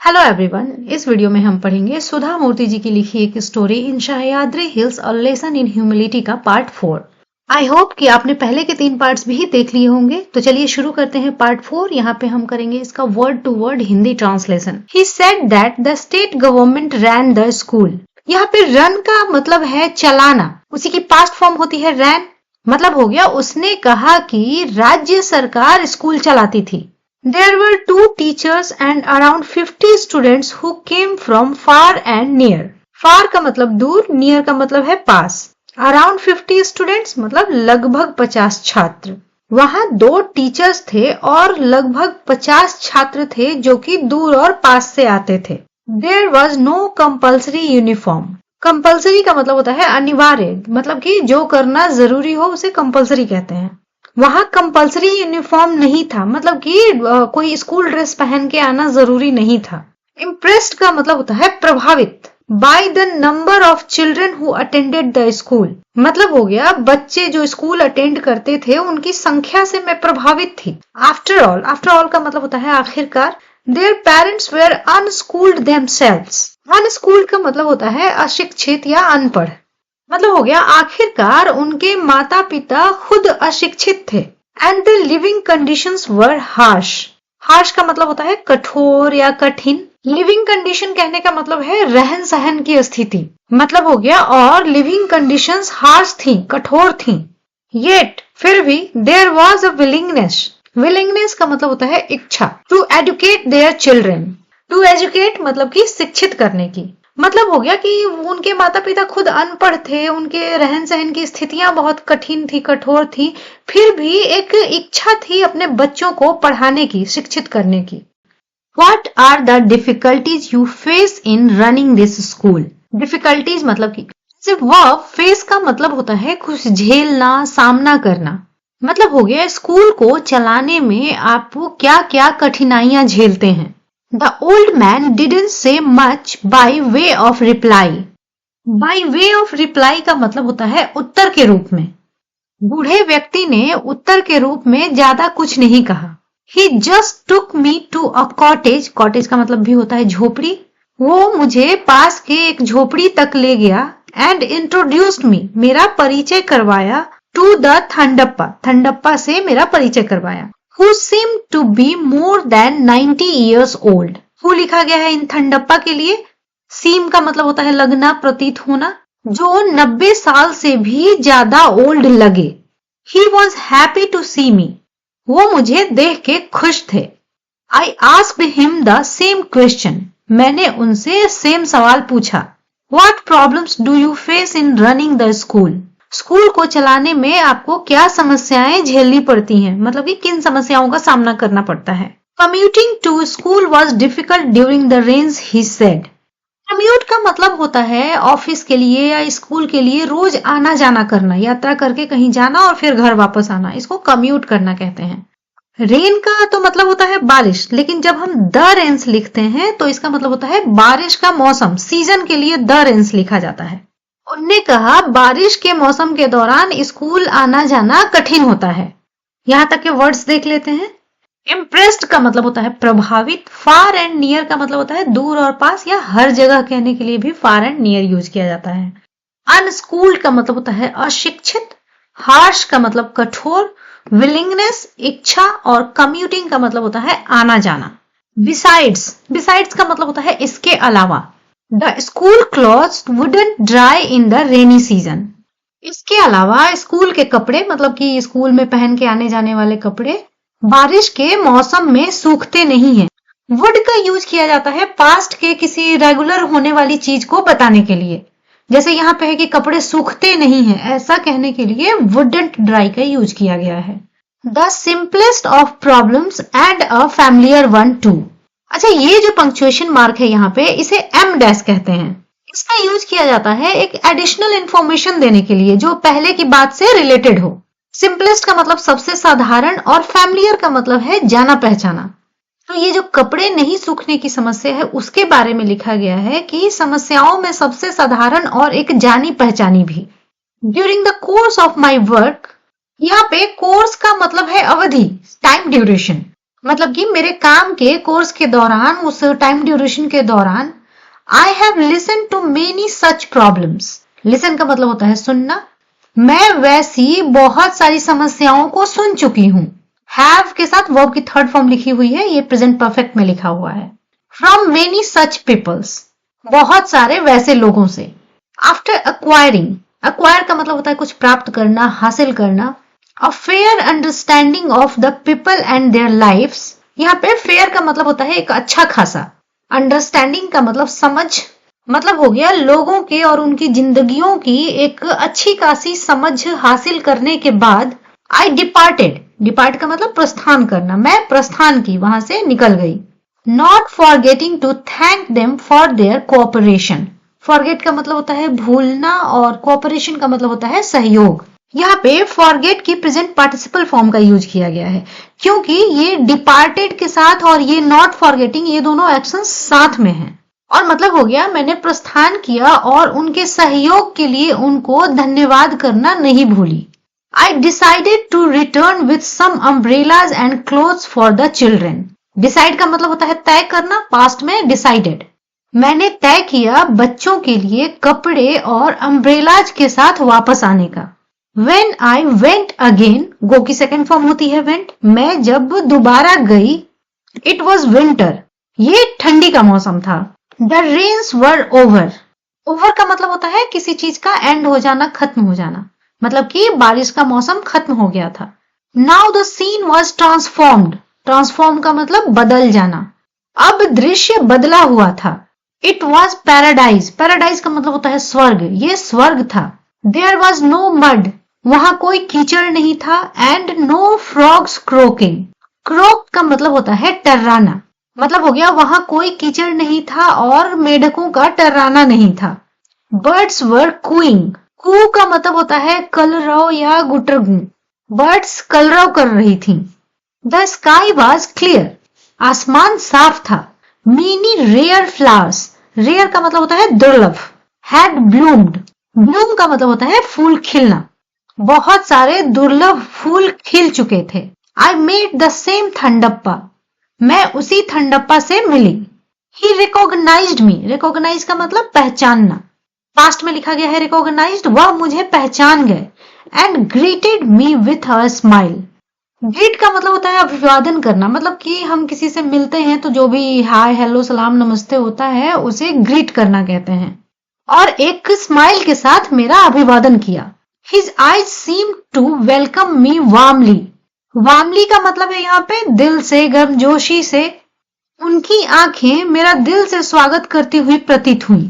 Hello everyone, इस video में हम पढ़ेंगे सुधा मूर्ति जी की लिखी एक story in Sahyadri hills a lesson in humility का पार्ट 4। आई होप कि आपने पहले के 3 पार्ट्स भी देख लिए होंगे। तो चलिए शुरू करते हैं पार्ट 4। यहाँ पे हम करेंगे इसका word to word Hindi translation. He said that the state government ran the school. यहाँ पे रन का मतलब है चलाना, उसी की पास्ट फॉर्म होती है रैन। मतलब हो गया उसने कहा कि राज्य सरकार स्कूल चलाती थी। There were 2 teachers and around 50 students who came from far and near. Far का मतलब दूर, near का मतलब है पास। Around 50 students मतलब लगभग 50 छात्र। वहाँ 2 टीचर्स थे और लगभग 50 छात्र थे जो कि दूर और पास से आते थे। There was no compulsory uniform. Compulsory का मतलब होता है अनिवार्य, मतलब कि जो करना जरूरी हो उसे compulsory कहते हैं। वहां कंपल्सरी यूनिफॉर्म नहीं था, मतलब कि कोई स्कूल ड्रेस पहन के आना जरूरी नहीं था। इम्प्रेस्ड का मतलब होता है प्रभावित। By the number of children who attended the school, मतलब हो गया बच्चे जो स्कूल अटेंड करते थे उनकी संख्या से मैं प्रभावित थी। आफ्टर ऑल का मतलब होता है आखिरकार। Their parents were unschooled themselves. Unschooled का मतलब होता है अशिक्षित या अनपढ़। मतलब हो गया आखिरकार उनके माता पिता खुद अशिक्षित थे। And the living conditions were harsh. Harsh का मतलब होता है कठोर या कठिन। लिविंग कंडीशन कहने का मतलब है रहन सहन की स्थिति। मतलब हो गया और लिविंग कंडीशंस हार्श थी, कठोर थी। येट फिर भी there was a willingness. Willingness का मतलब होता है इच्छा। To educate their children. To educate मतलब कि शिक्षित करने की। मतलब हो गया कि उनके माता पिता खुद अनपढ़ थे, उनके रहन सहन की स्थितियां बहुत कठिन थी, कठोर थी, फिर भी एक इच्छा थी अपने बच्चों को पढ़ाने की, शिक्षित करने की। What are the difficulties you face in running this school? Difficulties मतलब कि सिर्फ वर्ब फेस का मतलब होता है कुछ झेलना, सामना करना। मतलब हो गया स्कूल को चलाने में आप क्या क्या कठिनाइयां झेलते हैं। The old man didn't say much by way of reply. By way of reply का मतलब होता है उत्तर के रूप में। बूढ़े व्यक्ति ने उत्तर के रूप में ज्यादा कुछ नहीं कहा। He just took me to a cottage. Cottage का मतलब भी होता है झोपड़ी। वो मुझे पास के एक झोपड़ी तक ले गया and introduced me. मेरा परिचय करवाया to the थंडप्पा। थंडप्पा से मेरा परिचय करवाया। Who seemed to be more than 90 years old. Who लिखा गया है इन थंडप्पा के लिए। seem का मतलब होता है लगना, प्रतीत होना। जो 90 साल से भी ज्यादा ओल्ड लगे। He was happy to see me. वो मुझे देख के खुश थे। I asked him the same question. मैंने उनसे सेम सवाल पूछा। What problems do you face in running the school? School को चलाने में आपको क्या समस्याएं झेलनी पड़ती हैं, मतलब कि किन समस्याओं का सामना करना पड़ता है। Commuting to school was difficult during the rains, he said. Commute का मतलब होता है ऑफिस के लिए या स्कूल के लिए रोज आना जाना करना, यात्रा करके कहीं जाना और फिर घर वापस आना, इसको कम्यूट करना कहते हैं। रेन का तो मतलब होता है बारिश, लेकिन जब हम द रेन्स लिखते हैं तो इसका मतलब होता है बारिश का मौसम, सीजन के लिए द रेन्स लिखा जाता है। उन्होंने कहा बारिश के मौसम के दौरान स्कूल आना जाना कठिन होता है। यहां तक के वर्ड्स देख लेते हैं। इम्प्रेस्ड का मतलब होता है प्रभावित। फार एंड नियर का मतलब होता है दूर और पास या हर जगह कहने के लिए भी फार एंड नियर यूज किया जाता है। अनस्कूल्ड का मतलब होता है अशिक्षित। हार्श का मतलब कठोर। विलिंगनेस इच्छा और कम्यूटिंग का मतलब होता है आना जाना। बिसाइड्स का मतलब होता है इसके अलावा। The school clothes wouldn't dry in the rainy season. इसके अलावा स्कूल के कपड़े, मतलब कि स्कूल में पहन के आने जाने वाले कपड़े बारिश के मौसम में सूखते नहीं हैं। वुड का यूज किया जाता है पास्ट के किसी रेगुलर होने वाली चीज को बताने के लिए। जैसे यहाँ पे है कि कपड़े सूखते नहीं हैं, ऐसा कहने के लिए wouldn't dry का यूज किया गया है। The simplest of problems and a familiar one too. अच्छा, ये जो पंक्चुएशन मार्क है यहाँ पे, इसे एम डैश कहते हैं। इसका यूज किया जाता है एक एडिशनल इंफॉर्मेशन देने के लिए जो पहले की बात से रिलेटेड हो। सिंपलेस्ट का मतलब सबसे साधारण और फैमिलियर का मतलब है जाना पहचाना। तो ये जो कपड़े नहीं सूखने की समस्या है उसके बारे में लिखा गया है कि समस्याओं में सबसे साधारण और एक जानी पहचानी भी। During the course of my work, यहाँ पे कोर्स का मतलब है अवधि, टाइम ड्यूरेशन। मतलब कि मेरे काम के कोर्स के दौरान, उस टाइम ड्यूरेशन के दौरान, I have listen to many such problems. Listen का मतलब होता है सुनना। मैं वैसी बहुत सारी समस्याओं को सुन चुकी हूं। हैव के साथ वर्ब की थर्ड फॉर्म लिखी हुई है, ये प्रेजेंट परफेक्ट में लिखा हुआ है। फ्रॉम मेनी सच पीपल्स, बहुत सारे वैसे लोगों से। आफ्टर अक्वायरिंग, अक्वायर का मतलब होता है कुछ प्राप्त करना, हासिल करना। A fair understanding of the people and their lifes, यहाँ पे फेयर का मतलब होता है एक अच्छा खासा, अंडरस्टैंडिंग का मतलब समझ, मतलब हो गया लोगों के और उनकी जिंदगियों की एक अच्छी खासी समझ हासिल करने के बाद आई डिपार्टेड, डिपार्ट का मतलब प्रस्थान करना, मैं प्रस्थान की, वहां से निकल गई। Not forgetting to thank them for their cooperation, forget का मतलब होता है भूलना और कोऑपरेशन का मतलब होता है सहयोग। यहाँ पे फॉरगेट की प्रेजेंट पार्टिसिपल फॉर्म का यूज किया गया है क्योंकि ये डिपार्टेड के साथ और ये नॉट फॉरगेटिंग, ये दोनों एक्शन साथ में हैं। और मतलब हो गया मैंने प्रस्थान किया और उनके सहयोग के लिए उनको धन्यवाद करना नहीं भूली। I decided to return with some umbrellas and clothes for the children. Decide का मतलब होता है तय करना, पास्ट में decided। मैंने तय किया बच्चों के लिए कपड़े और अम्ब्रेलाज के साथ वापस आने का। When I went again, go की सेकेंड फॉर्म होती है went, मैं जब दोबारा गई, it was winter, ये ठंडी का मौसम था। The rains were over, over का मतलब होता है किसी चीज का एंड हो जाना, खत्म हो जाना, मतलब कि बारिश का मौसम खत्म हो गया था। Now the scene was transformed, transform का मतलब बदल जाना, अब दृश्य बदला हुआ था। इट वॉज पैराडाइज, पैराडाइज का मतलब होता है स्वर्ग, ये स्वर्ग था। देयर वॉज नो मड, वहां कोई कीचड़ नहीं था। And no frogs croaking, croak का मतलब होता है टर्राना, मतलब हो गया वहां कोई कीचड़ नहीं था और मेढकों का टर्राना नहीं था। बर्ड्स वर कूइंग, कू का मतलब होता है कलरव या गुटरगू, बर्ड्स कलरव कर रही थी। द स्काई वॉज क्लियर, आसमान साफ था। मेनी रेयर फ्लावर्स, रेयर का मतलब होता है दुर्लभ। हैड ब्लूम्ड, ब्लूम का मतलब होता है फूल खिलना, बहुत सारे दुर्लभ फूल खिल चुके थे। आई मेड द सेम थंडप्पा, मैं उसी थंडप्पा से मिली। ही रिकॉग्नाइज्ड मी, रिकॉग्नाइज का मतलब पहचानना, पास्ट में लिखा गया है रिकॉग्नाइज्ड, वह मुझे पहचान गए। And greeted me with a smile, greet का मतलब होता है अभिवादन करना, मतलब कि हम किसी से मिलते हैं तो जो भी हाय हेलो सलाम नमस्ते होता है उसे ग्रीट करना कहते हैं। और एक स्माइल के साथ मेरा अभिवादन किया। His eyes seem to welcome me warmly, warmly का मतलब है यहाँ पे दिल से, गर्मजोशी से। उनकी आंखें मेरा दिल से स्वागत करती हुई प्रतीत हुई।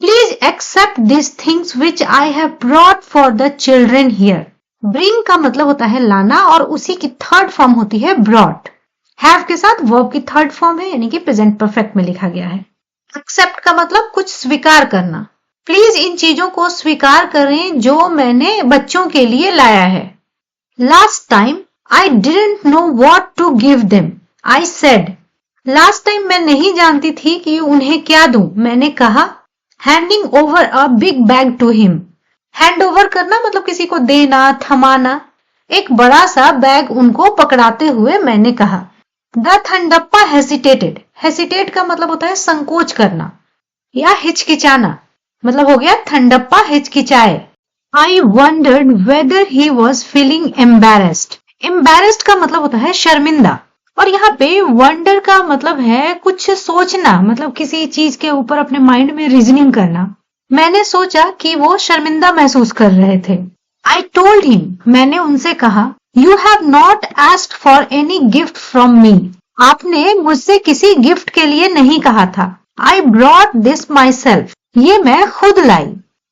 Please accept this things which I have brought for the children here, bring का मतलब होता है लाना और उसी की थर्ड फॉर्म होती है ब्रॉट। हैव के साथ वर्ब की थर्ड फॉर्म है यानी कि प्रेजेंट परफेक्ट में लिखा गया है। एक्सेप्ट का मतलब कुछ स्वीकार करना, प्लीज इन चीजों को स्वीकार करें जो मैंने बच्चों के लिए लाया है। Last time I didn't know what to give them, I said, last time मैं नहीं जानती थी कि उन्हें क्या दूं, मैंने कहा। Handing over a big bag to him, hand over करना मतलब किसी को देना, थमाना। एक बड़ा सा बैग उनको पकड़ाते हुए मैंने कहा। द थंडप्पा हेसिटेटेड, हेसिटेट का मतलब होता है संकोच करना या हिचकिचाना, मतलब हो गया थंडप्पा हिचकिचाए। I wondered whether he was feeling embarrassed, embarrassed का मतलब होता है शर्मिंदा। और यहाँ पे वंडर का मतलब है कुछ सोचना, मतलब किसी चीज के ऊपर अपने माइंड में रीजनिंग करना। मैंने सोचा कि वो शर्मिंदा महसूस कर रहे थे। आई टोल्ड हिम, मैंने उनसे कहा, you have not asked for any gift from me, आपने मुझसे किसी गिफ्ट के लिए नहीं कहा था। I brought this myself, ये मैं खुद लाई।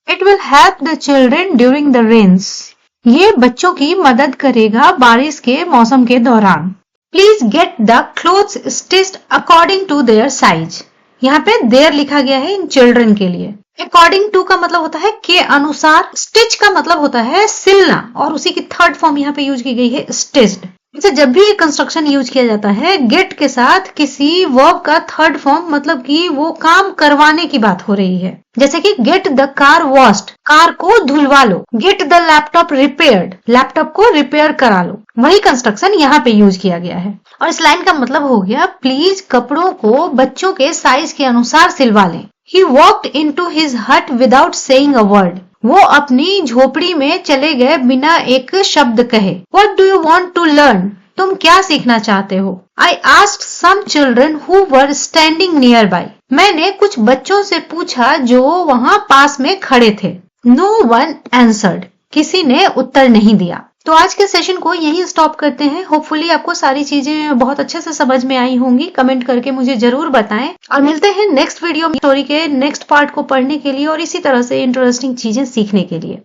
It will help the children during the rains, ये बच्चों की मदद करेगा बारिश के मौसम के दौरान। Please get the clothes stitched according to their size, यहाँ पे देयर लिखा गया है इन चिल्ड्रन के लिए। अकॉर्डिंग टू का मतलब होता है के अनुसार, स्टिच का मतलब होता है सिलना और उसी की थर्ड फॉर्म यहाँ पे यूज की गई है स्टिच्ड। अच्छा, जब भी कंस्ट्रक्शन यूज किया जाता है गेट के साथ किसी वर्ब का थर्ड फॉर्म, मतलब कि वो काम करवाने की बात हो रही है। जैसे कि get the car washed, car को धुलवा लो। Get the laptop repaired, laptop को रिपेयर करा लो। वही कंस्ट्रक्शन यहाँ पे यूज किया गया है। और इस लाइन का मतलब हो गया, प्लीज कपड़ों को बच्चों के साइज के अनुसार सिलवा लें। He walked into his hut without saying a word. वो अपनी झोपड़ी में चले गए बिना एक शब्द कहे। What do you want to learn? तुम क्या सीखना चाहते हो? I asked some children who were standing nearby. मैंने कुछ बच्चों से पूछा जो वहां पास में खड़े थे। No one answered. किसी ने उत्तर नहीं दिया। तो आज के सेशन को यहीं स्टॉप करते हैं। होपफुली आपको सारी चीजें बहुत अच्छे से समझ में आई होंगी। कमेंट करके मुझे जरूर बताएं और मिलते हैं नेक्स्ट वीडियो में स्टोरी के नेक्स्ट पार्ट को पढ़ने के लिए और इसी तरह से इंटरेस्टिंग चीजें सीखने के लिए।